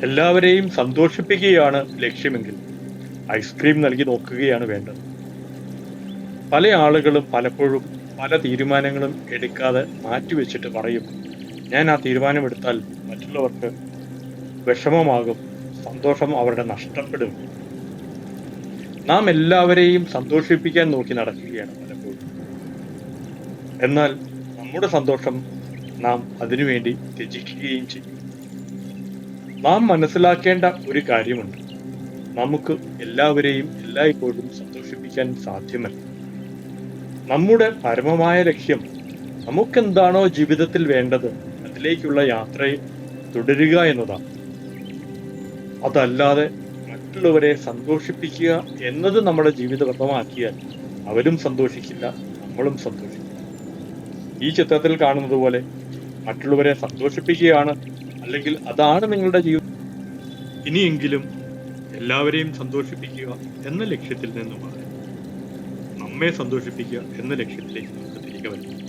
എല്ലാവരെയും സന്തോഷിപ്പിക്കുകയാണ് ലക്ഷ്യമെങ്കിൽ ഐസ്ക്രീം നൽകി നോക്കുകയാണ് വേണ്ടത്. പല ആളുകളും പലപ്പോഴും പല തീരുമാനങ്ങളും എടുക്കാതെ മാറ്റിവെച്ചിട്ട് പറയും, ഞാൻ ആ തീരുമാനമെടുത്താൽ മറ്റുള്ളവർക്ക് വിഷമമാകും, സന്തോഷം അവരുടെ നഷ്ടപ്പെടും. നാം എല്ലാവരെയും സന്തോഷിപ്പിക്കാൻ നോക്കി നടക്കുകയാണ് പലപ്പോഴും. എന്നാൽ നമ്മുടെ സന്തോഷം നാം അതിനുവേണ്ടി ത്യജിക്കുകയും ചെയ്യും. നാം മനസ്സിലാക്കേണ്ട ഒരു കാര്യമുണ്ട്. നമുക്ക് എല്ലാവരെയും എല്ലായ്പ്പോഴും സന്തോഷിപ്പിക്കാൻ സാധ്യമല്ല. നമ്മുടെ പരമമായ ലക്ഷ്യം നമുക്കെന്താണോ ജീവിതത്തിൽ വേണ്ടത് അതിലേക്കുള്ള യാത്രയിൽ തുടരുക എന്നതാണ്. അതല്ലാതെ മറ്റുള്ളവരെ സന്തോഷിപ്പിക്കുക എന്നത് നമ്മുടെ ജീവിതപഥമാക്കിയാൽ അവരും സന്തോഷിക്കില്ല, നമ്മളും സന്തോഷിക്കില്ല. ഈ ചിത്രത്തിൽ കാണുന്നത് പോലെ മറ്റുള്ളവരെ സന്തോഷിപ്പിക്കുകയാണ് അല്ലെങ്കിൽ അതാണ് നിങ്ങളുടെ ജീവിതം. ഇനിയെങ്കിലും എല്ലാവരെയും സന്തോഷിപ്പിക്കുക എന്ന ലക്ഷ്യത്തിൽ നിന്ന് മാറി നമ്മെ സന്തോഷിപ്പിക്കുക എന്ന ലക്ഷ്യത്തിലേക്ക് നമുക്ക് തിരികെ വരും.